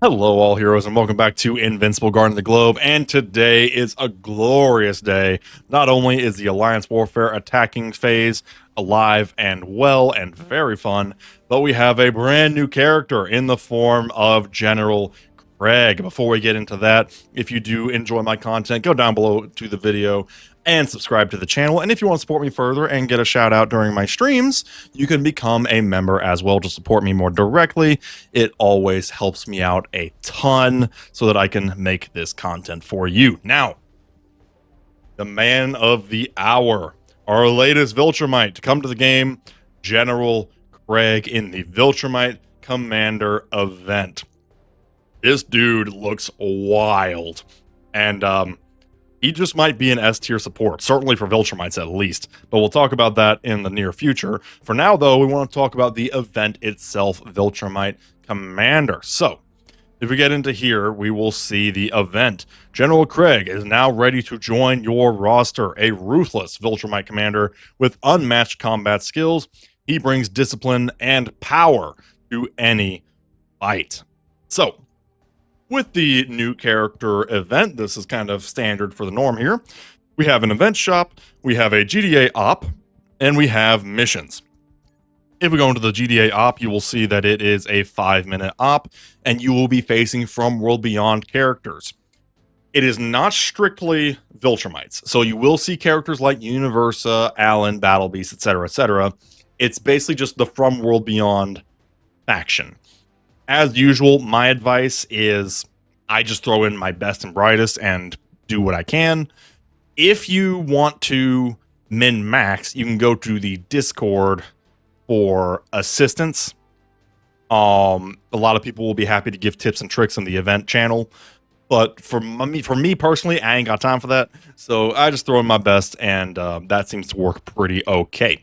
Hello, all heroes, and welcome back to Invincible Guarding the Globe. And today is a glorious day. Not only is the Alliance Warfare attacking phase alive and well and very fun, but we have a brand new character in the form of General Kregg. Before we get into that, if you do enjoy my content, go down below to the video and subscribe to the channel. And if you want to support me further and get a shout out during my streams, you can become a member as well to support me more directly. It always helps me out a ton so that I can make this content for you. Now, the man of the hour, our latest Viltrumite to come to the game, General Kregg in the Viltrumite Commander event. This dude looks wild, and he just might be an S-tier support, certainly for Viltrumites at least, but we'll talk about that in the near future. For now, though, we want to talk about the event itself, Viltrumite Commander. So, if we get into here, we will see the event. General Kregg is now ready to join your roster, a ruthless Viltrumite Commander with unmatched combat skills. He brings discipline and power to any fight. So, with the new character event, this is kind of standard for the norm here. We have an event shop, we have a GDA op, and we have missions. If we go into the GDA op, you will see that it is a 5-minute op, and you will be facing From World Beyond characters. It is not strictly Viltrumites, so you will see characters like Universa, Alan, Battle Beast, etc., etc. It's basically just the From World Beyond faction. As usual, my advice is I just throw in my best and brightest and do what I can. If you want to min-max, you can go to the Discord for assistance. A lot of people will be happy to give tips and tricks on the event channel. But for me personally, I ain't got time for that. So I just throw in my best, and that seems to work pretty okay.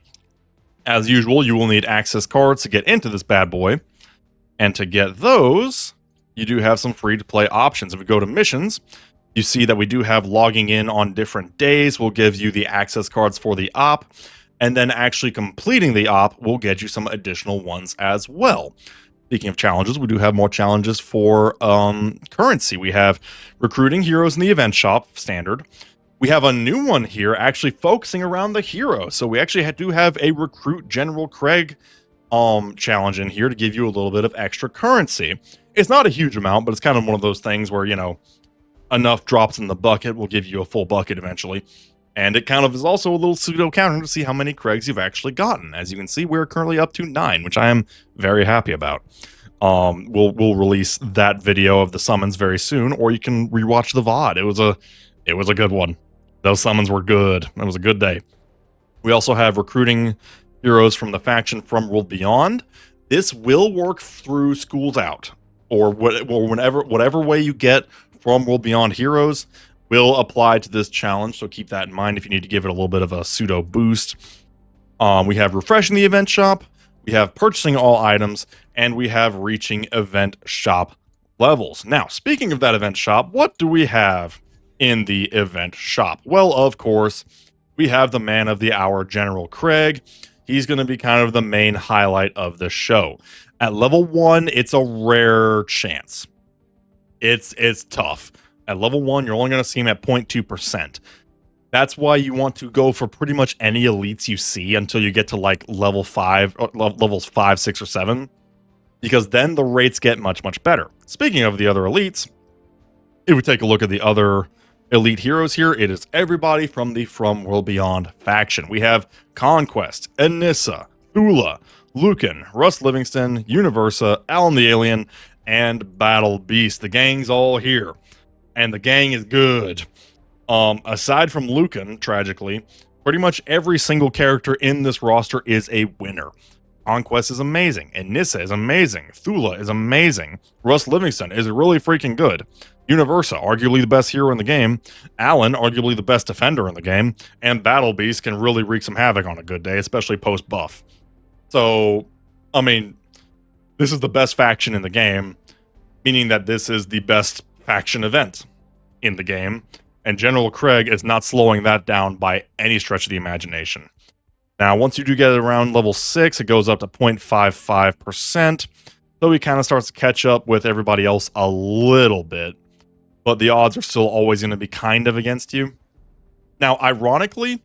As usual, you will need access cards to get into this bad boy. And to get those, you do have some free-to-play options. If we go to missions, you see that we do have logging in on different days will give you the access cards for the op, and then actually completing the op will get you some additional ones as well. Speaking of challenges, we do have more challenges for currency. We have recruiting heroes in the event shop, standard. We have a new one here actually focusing around the hero. So we actually do have a recruit General Kregg challenge in here to give you a little bit of extra currency. It's not a huge amount, but it's kind of one of those things where, you know, enough drops in the bucket will give you a full bucket eventually. And it kind of is also a little pseudo counter to see how many Kreggs you've actually gotten. As you can see, we're currently up to 9, which I am very happy about. We'll release that video of the summons very soon, or you can rewatch the VOD. It was a good one. Those summons were good. It was a good day. We also have recruiting heroes from the faction From World Beyond. This will work through Schools Out, or whatever way you get From World Beyond heroes will apply to this challenge, so keep that in mind if you need to give it a little bit of a pseudo boost. We have refreshing the event shop, we have purchasing all items, and we have reaching event shop levels. Now, speaking of that event shop, what do we have in the event shop? Well, of course, we have the man of the hour, General Kregg. He's going to be kind of the main highlight of the show. At level 1, it's a rare chance. It's tough. At level 1, you're only going to see him at 0.2%. That's why you want to go for pretty much any elites you see until you get to like level 5, levels 5, 6, or 7. Because then the rates get much, much better. Speaking of the other elites, if we take a look at the other elite heroes here, it is everybody from the From World Beyond faction. We have Conquest, Anissa, Thula, Lucan, Russ Livingston, Universa, Alan the Alien, and Battle Beast. The gang's all here. And the gang is good. Aside from Lucan, tragically, pretty much every single character in this roster is a winner. Conquest is amazing. Anissa is amazing. Thula is amazing. Russ Livingston is really freaking good. Universa, arguably the best hero in the game. Alan, arguably the best defender in the game. And Battle Beast can really wreak some havoc on a good day, especially post-buff. So, I mean, this is the best faction in the game, meaning that this is the best faction event in the game. And General Kregg is not slowing that down by any stretch of the imagination. Now, once you do get around level 6, it goes up to 0.55%. So he kind of starts to catch up with everybody else a little bit, but the odds are still always going to be kind of against you. Now, ironically,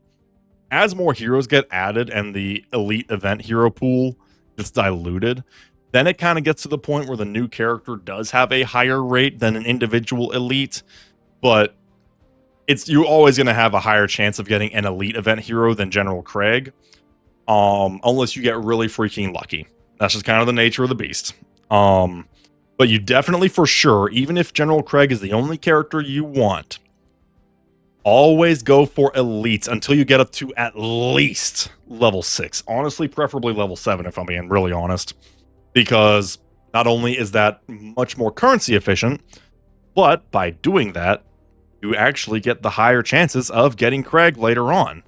as more heroes get added and the elite event hero pool gets diluted, then it kind of gets to the point where the new character does have a higher rate than an individual elite, but you're always going to have a higher chance of getting an elite event hero than General Kregg, unless you get really freaking lucky. That's just kind of the nature of the beast. But you definitely, for sure, even if General Kregg is the only character you want, always go for elites until you get up to at least level 6. Honestly, preferably level 7 if I'm being really honest. Because not only is that much more currency efficient, but by doing that, you actually get the higher chances of getting Kregg later on.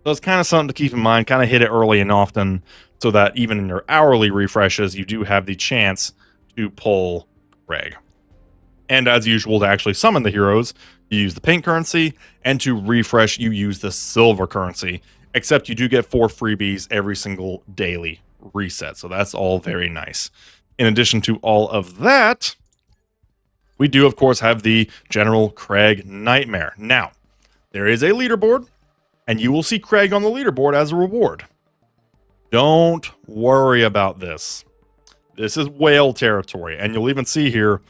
So it's kind of something to keep in mind, kind of hit it early and often, so that even in your hourly refreshes, you do have the chance to pull Kregg. And as usual, to actually summon the heroes, you use the pink currency, and to refresh, you use the silver currency, except you do get 4 freebies every single daily reset, so that's all very nice. In addition to all of that, we do, of course, have the General Kregg Nightmare. Now, there is a leaderboard, and you will see Kregg on the leaderboard as a reward. Don't worry about this. This is whale territory, and you'll even see here,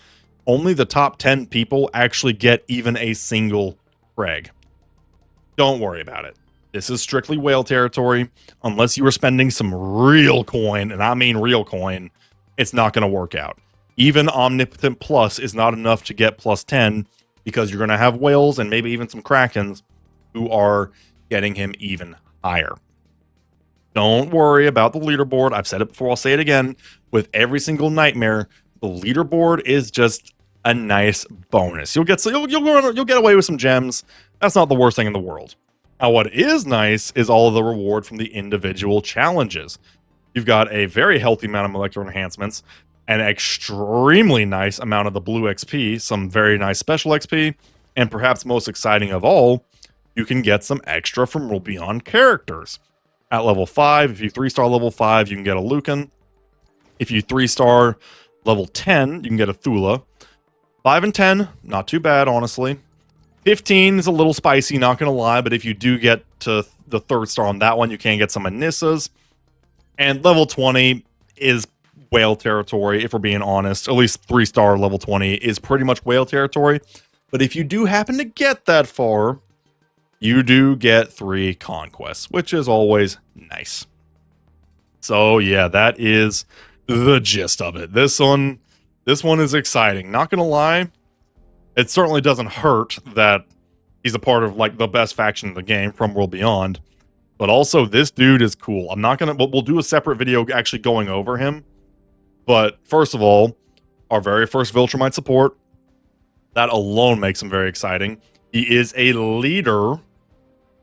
only the top 10 people actually get even a single Kregg. Don't worry about it. This is strictly whale territory. Unless you are spending some real coin, and I mean real coin, it's not going to work out. Even Omnipotent Plus is not enough to get plus 10, because you're going to have whales and maybe even some Krakens who are getting him even higher. Don't worry about the leaderboard. I've said it before, I'll say it again. With every single nightmare, the leaderboard is just a nice bonus. You'll get away with some gems. That's not the worst thing in the world. Now, what is nice is all of the reward from the individual challenges. You've got a very healthy amount of molecular enhancements, an extremely nice amount of the blue XP, some very nice special XP, and perhaps most exciting of all, you can get some extra from World Beyond characters. At level 5, if you 3-star level 5, you can get a Lucan. If you 3-star level 10, you can get a Thula. 5 and 10, not too bad, honestly. 15 is a little spicy, not going to lie, but if you do get to the 3rd star on that one, you can get some Anissas. And level 20 is whale territory, if we're being honest. At least 3-star level 20 is pretty much whale territory. But if you do happen to get that far, you do get 3 conquests, which is always nice. So yeah, that is the gist of it. This one is exciting. Not going to lie, it certainly doesn't hurt that he's a part of like the best faction in the game from World Beyond. But also, this dude is cool. I'm not going to... We'll do a separate video actually going over him. But first of all, our very first Viltrumite support. That alone makes him very exciting. He is a leader,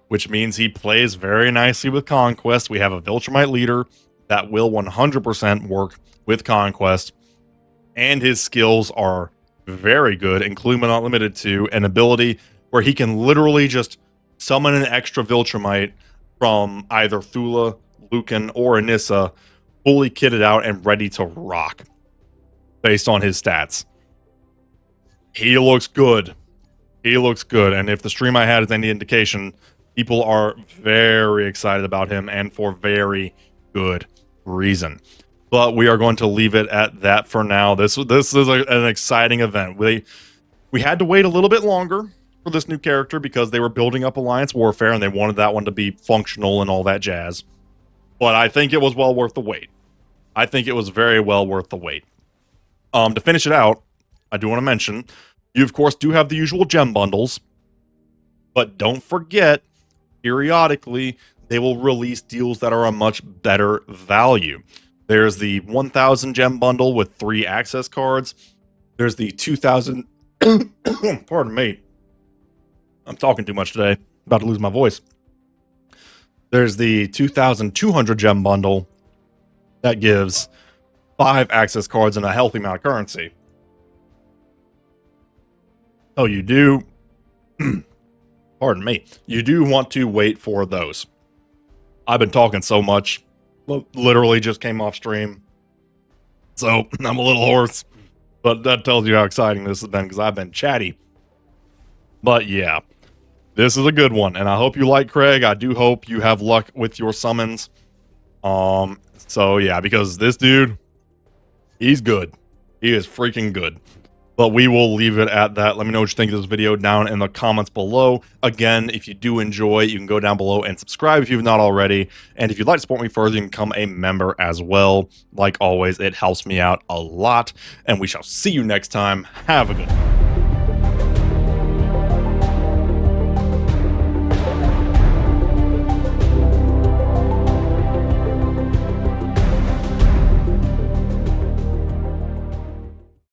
which means he plays very nicely with Conquest. We have a Viltrumite leader that will 100% work with Conquest. And his skills are very good, including but not limited to an ability where he can literally just summon an extra Viltrumite from either Thula, Lucan, or Anissa, fully kitted out and ready to rock based on his stats. He looks good. He looks good. And if the stream I had is any indication, people are very excited about him, and for very good reason. But we are going to leave it at that for now. This is an exciting event. We had to wait a little bit longer for this new character because they were building up Alliance Warfare and they wanted that one to be functional and all that jazz. But I think it was well worth the wait. I think it was very well worth the wait. To finish it out, I do want to mention, you of course do have the usual gem bundles, but don't forget, periodically, they will release deals that are a much better value. There's the 1,000 gem bundle with 3 access cards. There's the 2,000... Pardon me. I'm talking too much today. About to lose my voice. There's the 2,200 gem bundle that gives 5 access cards and a healthy amount of currency. Oh, you do... Pardon me. You do want to wait for those. I've been talking so much. Literally just came off stream. So I'm a little hoarse, but that tells you how exciting this has been because I've been chatty. But yeah, this is a good one, and I hope you like Kregg. I do hope you have luck with your summons. So yeah, because this dude, he's good. He is freaking good. But we will leave it at that. Let me know what you think of this video down in the comments below. Again, if you do enjoy, you can go down below and subscribe if you've not already. And if you'd like to support me further, you can become a member as well. Like always, it helps me out a lot. And we shall see you next time. Have a good one.